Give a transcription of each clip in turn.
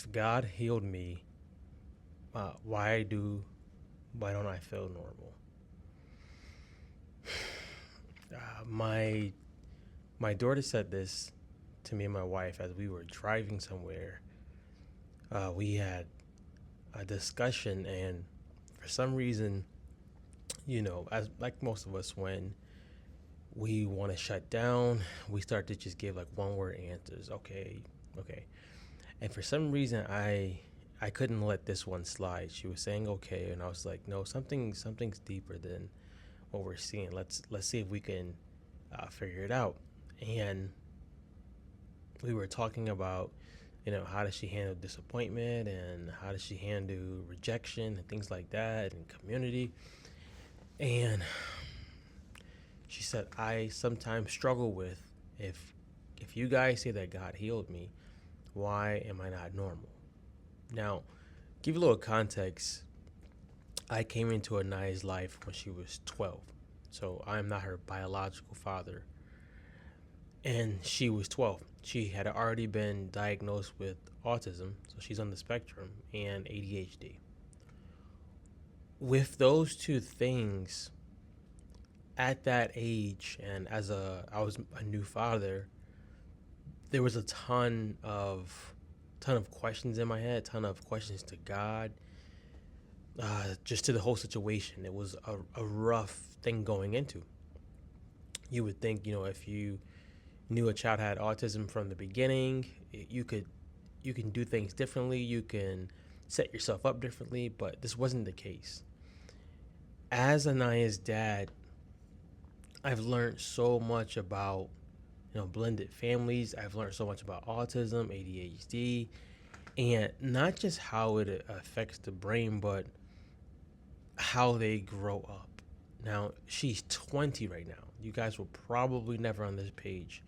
if God healed me, why don't I feel normal? My daughter said this to me and my wife as we were driving somewhere. We had a discussion, and for some reason, as like most of us, when we want to shut down, we start to just give like one word answers. Okay, okay. And for some reason, I couldn't let this one slide. She was saying okay, and I was like, no, something's deeper than what we're seeing. Let's see if we can figure it out. And we were talking about, how does she handle disappointment and how does she handle rejection and things like that and community. And she said, I sometimes struggle with if you guys say that God healed me, why am I not normal? Now, give you a little context. I came into Anaya's life when she was 12. So I'm not her biological father. And she was 12. She had already been diagnosed with autism, so she's on the spectrum, and ADHD. With those two things at that age, and I was a new father, there was a ton of questions in my head, ton of questions to God, just to the whole situation. It was a rough thing going into. You would think, if you knew a child had autism from the beginning, you can do things differently, you can set yourself up differently, but this wasn't the case. As Anaya's dad, I've learned so much about blended families. I've learned so much about autism, ADHD, and not just how it affects the brain, but how they grow up. Now, she's 20 right now. You guys will probably never on this page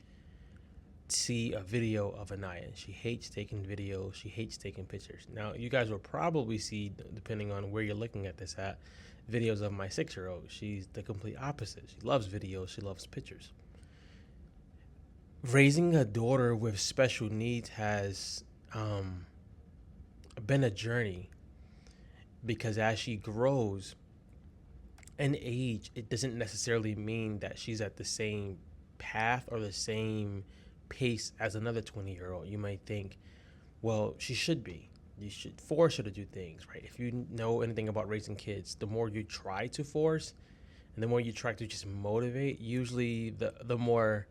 see a video of Anaya. She hates taking videos. She hates taking pictures. Now, you guys will probably see, depending on where you're looking at this at, videos of my 6-year-old. She's the complete opposite. She loves videos. She loves pictures. Raising a daughter with special needs has been a journey, because as she grows in age, it doesn't necessarily mean that she's at the same path or the same pace as another 20-year-old. You might think, well, she should be. You should force her to do things, right? If you know anything about raising kids, the more you try to force and the more you try to just motivate, usually the more,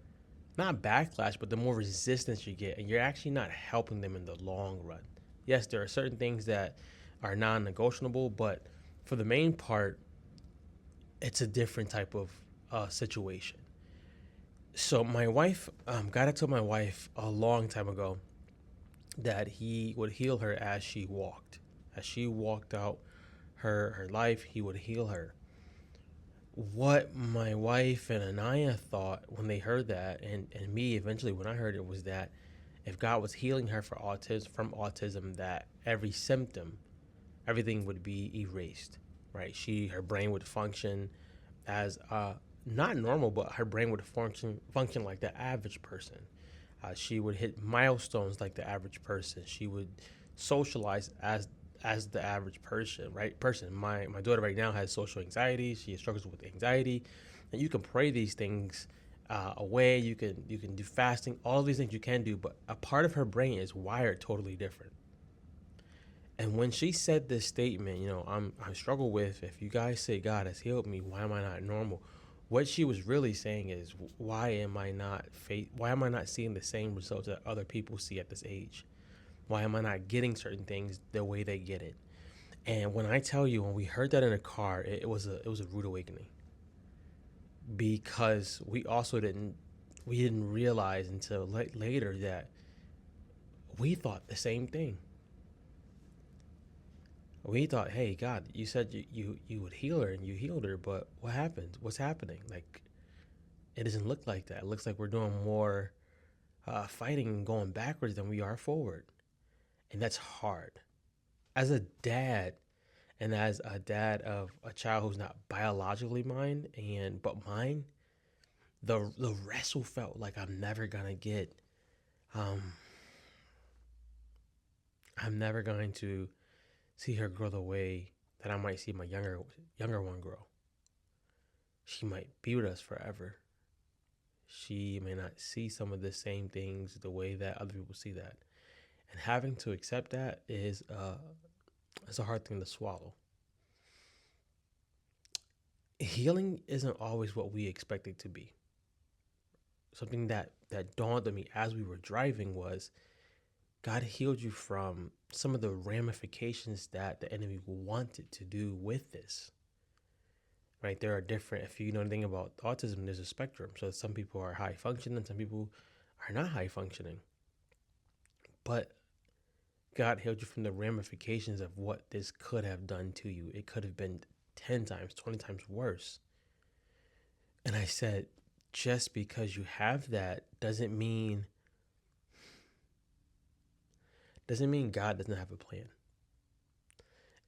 not backlash, but the more resistance you get, and you're actually not helping them in the long run. Yes, there are certain things that are non-negotiable, but for the main part, it's a different type of situation. So my wife, God had told my wife a long time ago that he would heal her as she walked. As she walked out her life, he would heal her. What my wife and Anaya thought when they heard that, and me eventually when I heard it, was that if God was healing her from autism, that every symptom, everything would be erased, right? Her brain would function as not normal, but her brain would function like the average person. She would hit milestones like the average person. She would socialize as the average person, right? My daughter right now has social anxiety. She struggles with anxiety, and you can pray these things away. You can do fasting. All of these things you can do, but a part of her brain is wired totally different. And when she said this statement, I struggle with, if you guys say God has healed me, why am I not normal? What she was really saying is, why am I not seeing the same results that other people see at this age? Why am I not getting certain things the way they get it? And when I tell you, when we heard that in the car, it was a rude awakening, because we didn't realize until later that we thought the same thing. We thought, hey, God, you said you would heal her, and you healed her, but what happened? What's happening? Like, it doesn't look like that. It looks like we're doing more fighting and going backwards than we are forward. And that's hard. As a dad, and as a dad of a child who's not biologically mine, but mine, the wrestle felt like I'm never gonna get I'm never going to see her grow the way that I might see my younger one grow. She might be with us forever. She may not see some of the same things the way that other people see that. And having to accept that is a hard thing to swallow. Healing isn't always what we expect it to be. Something that dawned on me as we were driving was God healed you from some of the ramifications that the enemy wanted to do with this. Right? There are different, if you know anything about autism, there's a spectrum. So some people are high functioning and some people are not high functioning. But God healed you from the ramifications of what this could have done to you. It could have been 10 times, 20 times worse. And I said, just because you have that doesn't mean God doesn't have a plan.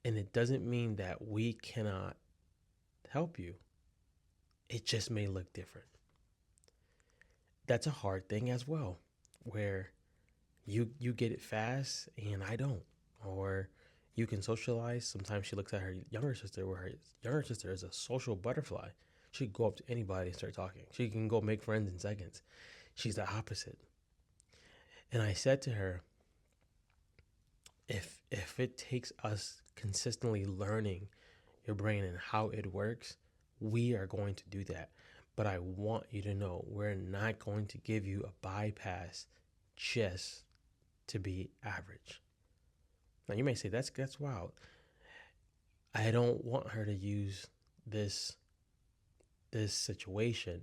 And it doesn't mean that we cannot help you. It just may look different. That's a hard thing as well, where you get it fast and I don't. Or you can socialize. Sometimes she looks at her younger sister, where her younger sister is a social butterfly. She can go up to anybody and start talking. She can go make friends in seconds. She's the opposite. And I said to her, if it takes us consistently learning your brain and how it works, we are going to do that. But I want you to know we're not going to give you a bypass just to be average. Now you may say that's wild. I don't want her to use this situation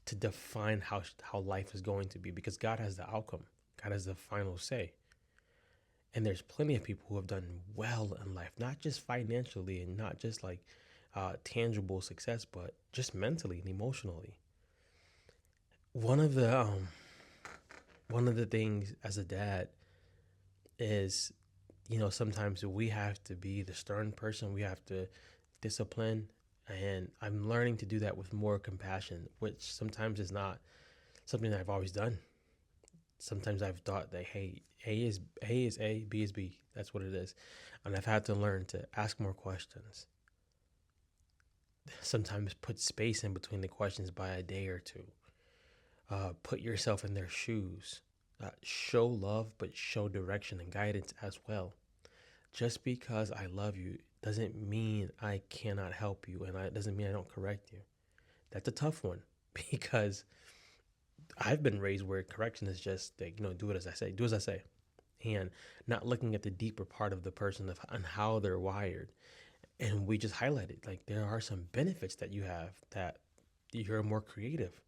to define how life is going to be, because God has the outcome. God has the final say. And there's plenty of people who have done well in life, not just financially and not just like tangible success, but just mentally and emotionally. One of the things as a dad is, sometimes we have to be the stern person. We have to discipline. And I'm learning to do that with more compassion, which sometimes is not something that I've always done. Sometimes I've thought that, hey, A is A, B is B. That's what it is. And I've had to learn to ask more questions. Sometimes put space in between the questions by a day or two. Put yourself in their shoes. Show love, but show direction and guidance as well. Just because I love you doesn't mean I cannot help you, and it doesn't mean I don't correct you. That's a tough one because I've been raised where correction is just like, do it as I say, do as I say, and not looking at the deeper part of the person and how they're wired. And we just highlighted like there are some benefits that you have, that you're more creative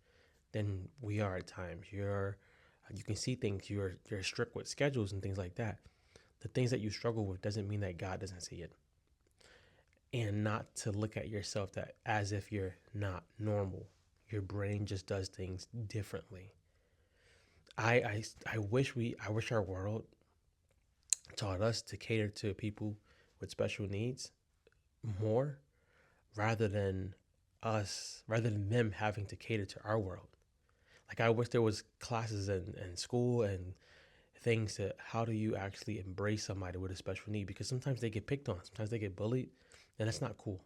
than we are at times. You can see things. You're strict with schedules and things like that. The things that you struggle with doesn't mean that God doesn't see it. And not to look at yourself that as if you're not normal. Your brain just does things differently. I wish our world taught us to cater to people with special needs more, rather than them having to cater to our world. Like I wish there was classes in school and things to how do you actually embrace somebody with a special need, because sometimes they get picked on, sometimes they get bullied, and that's not cool.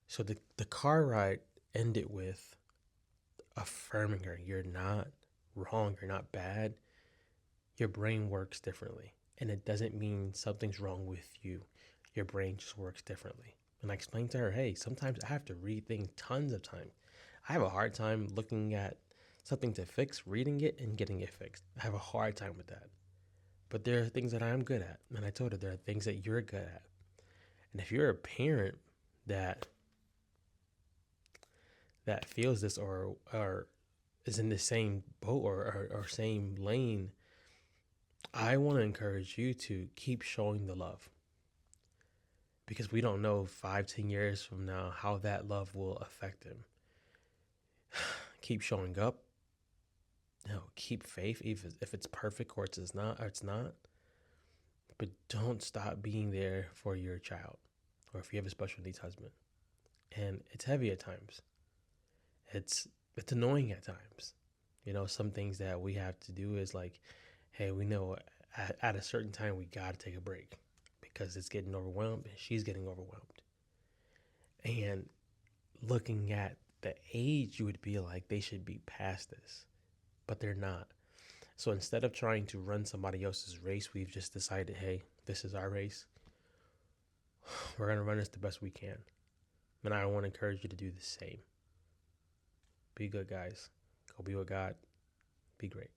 So the car ride ended with affirming her, you're not wrong, you're not bad. Your brain works differently. And it doesn't mean something's wrong with you. Your brain just works differently. And I explained to her, hey, sometimes I have to read things tons of times. I have a hard time looking at something to fix, reading it, and getting it fixed. I have a hard time with that. But there are things that I'm good at. And I told her there are things that you're good at. And if you're a parent that feels this or is in the same boat or same lane, I want to encourage you to keep showing the love, because we don't know 5-10 years from now how that love will affect him. Keep showing up. Keep faith, if it's perfect or it's not. But don't stop being there for your child, or if you have a special needs husband. And it's heavy at times. It's annoying at times. Some things that we have to do is like, hey, we know at a certain time we got to take a break because it's getting overwhelmed and she's getting overwhelmed. And looking at the age, you would be like, they should be past this, but they're not. So instead of trying to run somebody else's race, we've just decided, hey, this is our race. We're going to run this the best we can. And I want to encourage you to do the same. Be good, guys. Go be with God. Be great.